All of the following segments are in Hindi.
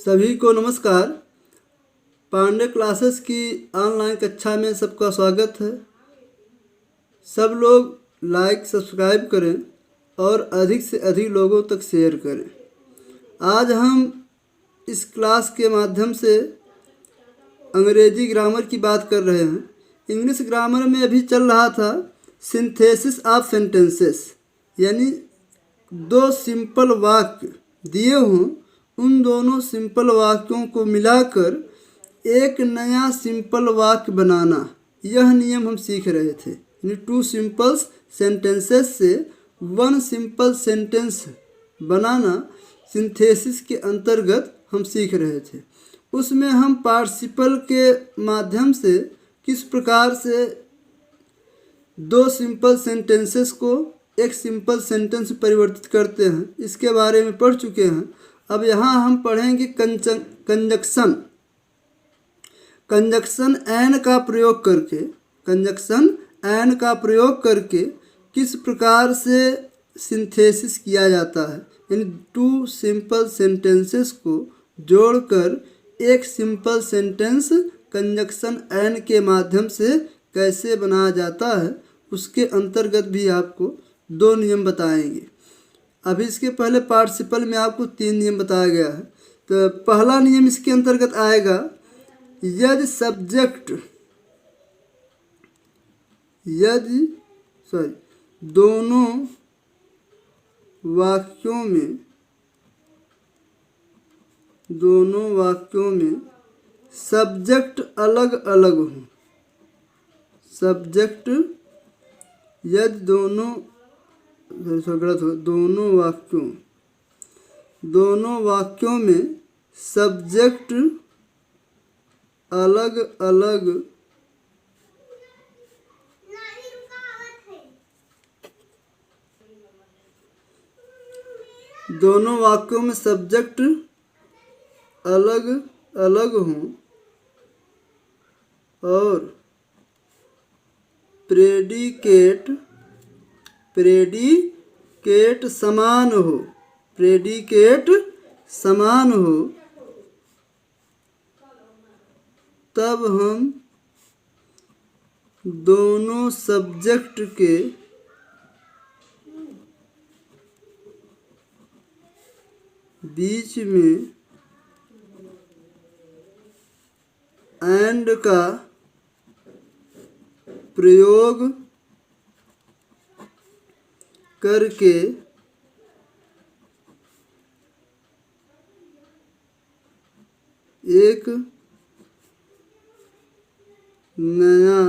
सभी को नमस्कार। पांडे क्लासेस की ऑनलाइन कक्षा में सबका स्वागत है। सब लोग लाइक सब्सक्राइब करें और अधिक से अधिक लोगों तक शेयर करें। आज हम इस क्लास के माध्यम से अंग्रेजी ग्रामर की बात कर रहे हैं। इंग्लिश ग्रामर में अभी चल रहा था सिंथेसिस ऑफ सेंटेंसेस, यानी दो सिंपल वाक्य दिए हों, उन दोनों सिंपल वाक्यों को मिलाकर एक नया सिंपल वाक्य बनाना, यह नियम हम सीख रहे थे। यानी टू सिंपल सेंटेंसेस से वन सिंपल सेंटेंस बनाना सिंथेसिस के अंतर्गत हम सीख रहे थे। उसमें हम पार्टिसिपल के माध्यम से किस प्रकार से दो सिंपल सेंटेंसेस को एक सिंपल सेंटेंस परिवर्तित करते हैं, इसके बारे में पढ़ चुके हैं। अब यहाँ हम पढ़ेंगे कंजक्शन। कंजक्शन एन का प्रयोग करके किस प्रकार से सिंथेसिस किया जाता है, यानी टू सिंपल सेंटेंसेस को जोड़कर एक सिंपल सेंटेंस कंजक्शन एन के माध्यम से कैसे बनाया जाता है, उसके अंतर्गत भी आपको दो नियम बताएंगे। अभी इसके पहले पार्टिसिपल में आपको 3 नियम बताया गया है। तो पहला नियम इसके अंतर्गत आएगा, दोनों वाक्यों में सब्जेक्ट अलग अलग हो। सब्जेक्ट यदि दोनों वाक्यों में सब्जेक्ट अलग अलग हों और प्रेडिकेट समान हो, तब हम दोनों सब्जेक्ट के बीच में एंड का प्रयोग करके एक नया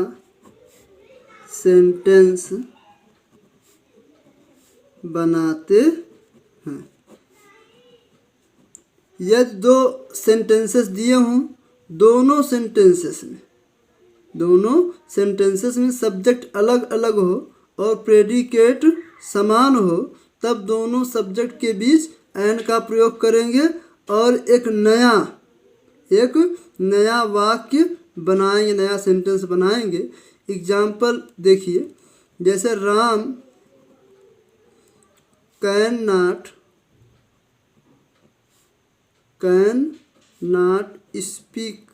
सेंटेंस बनाते हैं। यदि दो सेंटेंसेस दिए हों, दोनों सेंटेंसेस में सब्जेक्ट अलग अलग हो और प्रेडिकेट समान हो, तब दोनों सब्जेक्ट के बीच एंड का प्रयोग करेंगे और एक नया वाक्य बनाएंगे, नया सेंटेंस बनाएंगे। एग्जाम्पल देखिए, जैसे Ram can not speak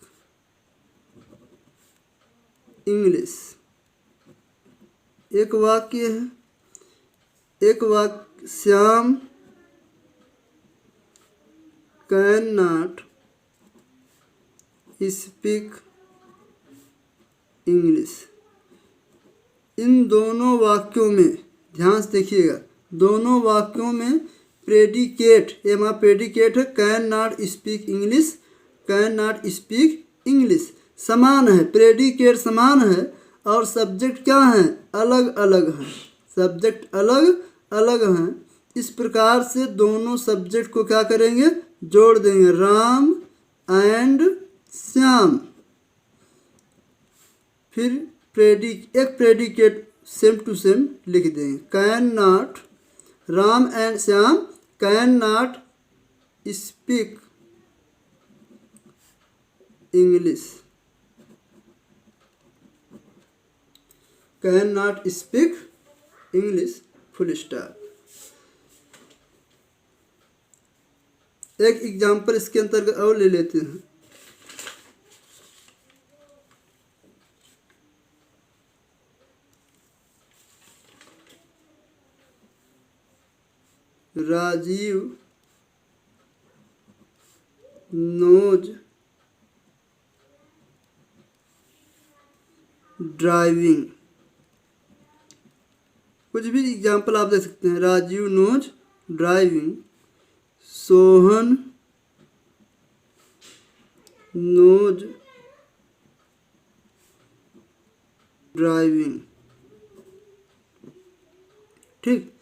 English, एक वाक्य है। एक वाक्य Shyam can not speak English. इन दोनों वाक्यों में ध्यान से देखिएगा, दोनों वाक्यों में प्रेडिकेट है, कैन नॉट स्पीक इंग्लिश समान है, प्रेडिकेट समान है और सब्जेक्ट क्या है, अलग अलग हैं। इस प्रकार से दोनों सब्जेक्ट को क्या करेंगे, जोड़ देंगे, राम एंड श्याम। फिर एक प्रेडिकेट सेम टू सेम लिख देंगे, can not, Ram and Shyam can not speak English, full stop. एक एग्जाम्पल इसके अंतर्गत और ले लेते हैं। Rajeev knows driving. कुछ भी एग्जाम्पल आप दे सकते हैं। Rajeev knows driving, Sohan knows driving. ठीक,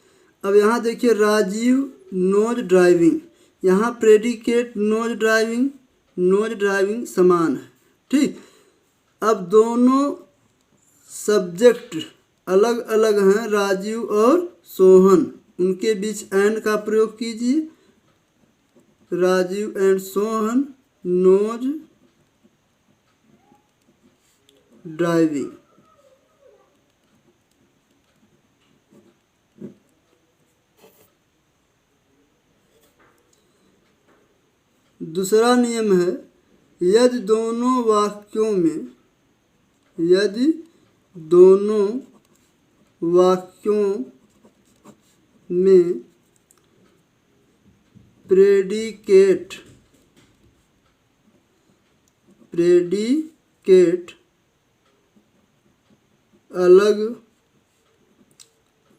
अब यहाँ देखिए राजीव नोज ड्राइविंग, यहाँ प्रेडिकेट नोज ड्राइविंग समान है। ठीक, अब दोनों सब्जेक्ट अलग अलग हैं, राजीव और सोहन, उनके बीच एंड का प्रयोग कीजिए। Rajeev and Sohan knows driving. दूसरा नियम है, यदि दोनों वाक्यों में प्रेडिकेट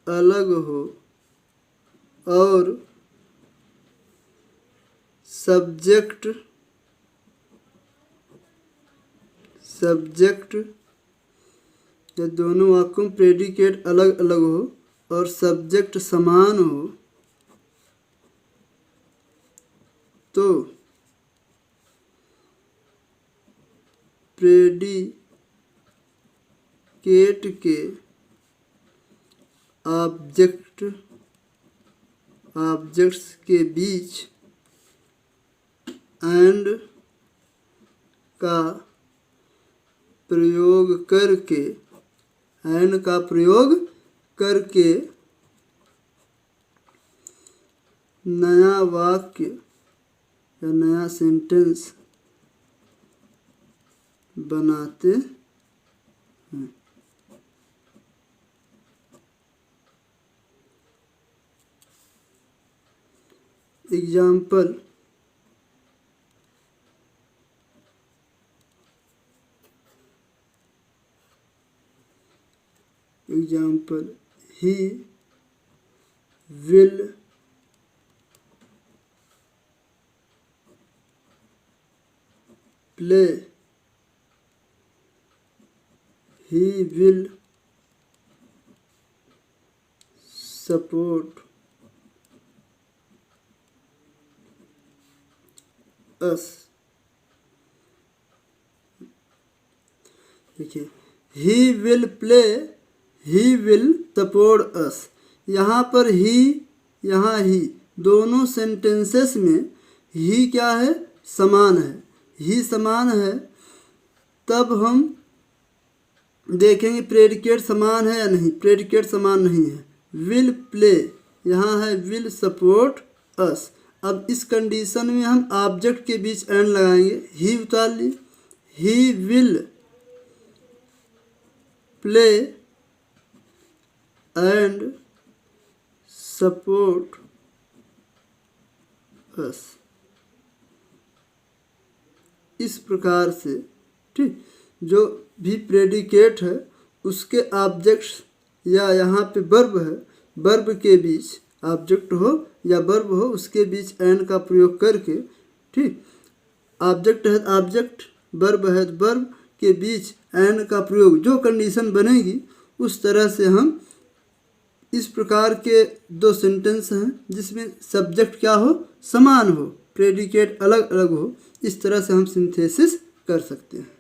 अलग हो और सब्जेक्ट या दोनों वाक्यों में प्रेडिकेट अलग अलग हो और सब्जेक्ट समान हो तो प्रेडिकेट के ऑब्जेक्ट्स के बीच एंड का प्रयोग करके नया वाक्य या नया सेंटेंस बनाते हैं। Example, he will play, he will support us। देखिए, he will play, he will support us। यहाँ पर यहाँ ही दोनों सेंटेंसेस में ही क्या है, समान है। ही समान है तब हम देखेंगे प्रेडिकेट समान है या नहीं। प्रेडिकेट समान नहीं है। विल प्ले, यहाँ है विल सपोर्ट अस। अब इस कंडीशन में हम ऑब्जेक्ट के बीच एंड लगाएंगे। ही उतार लिए, he will play and support us. इस प्रकार से ठीक, जो भी प्रेडिकेट है उसके ऑब्जेक्ट्स या यहाँ पे वर्ब है, वर्ब के बीच ऑब्जेक्ट हो या वर्ब हो उसके बीच एंड का प्रयोग करके, ठीक, ऑब्जेक्ट है ऑब्जेक्ट, वर्ब है वर्ब के बीच एंड का प्रयोग, जो कंडीशन बनेगी उस तरह से हम इस प्रकार के दो सेंटेंस हैं जिसमें सब्जेक्ट क्या हो, समान हो, प्रेडिकेट अलग अलग हो, इस तरह से हम सिंथेसिस कर सकते हैं।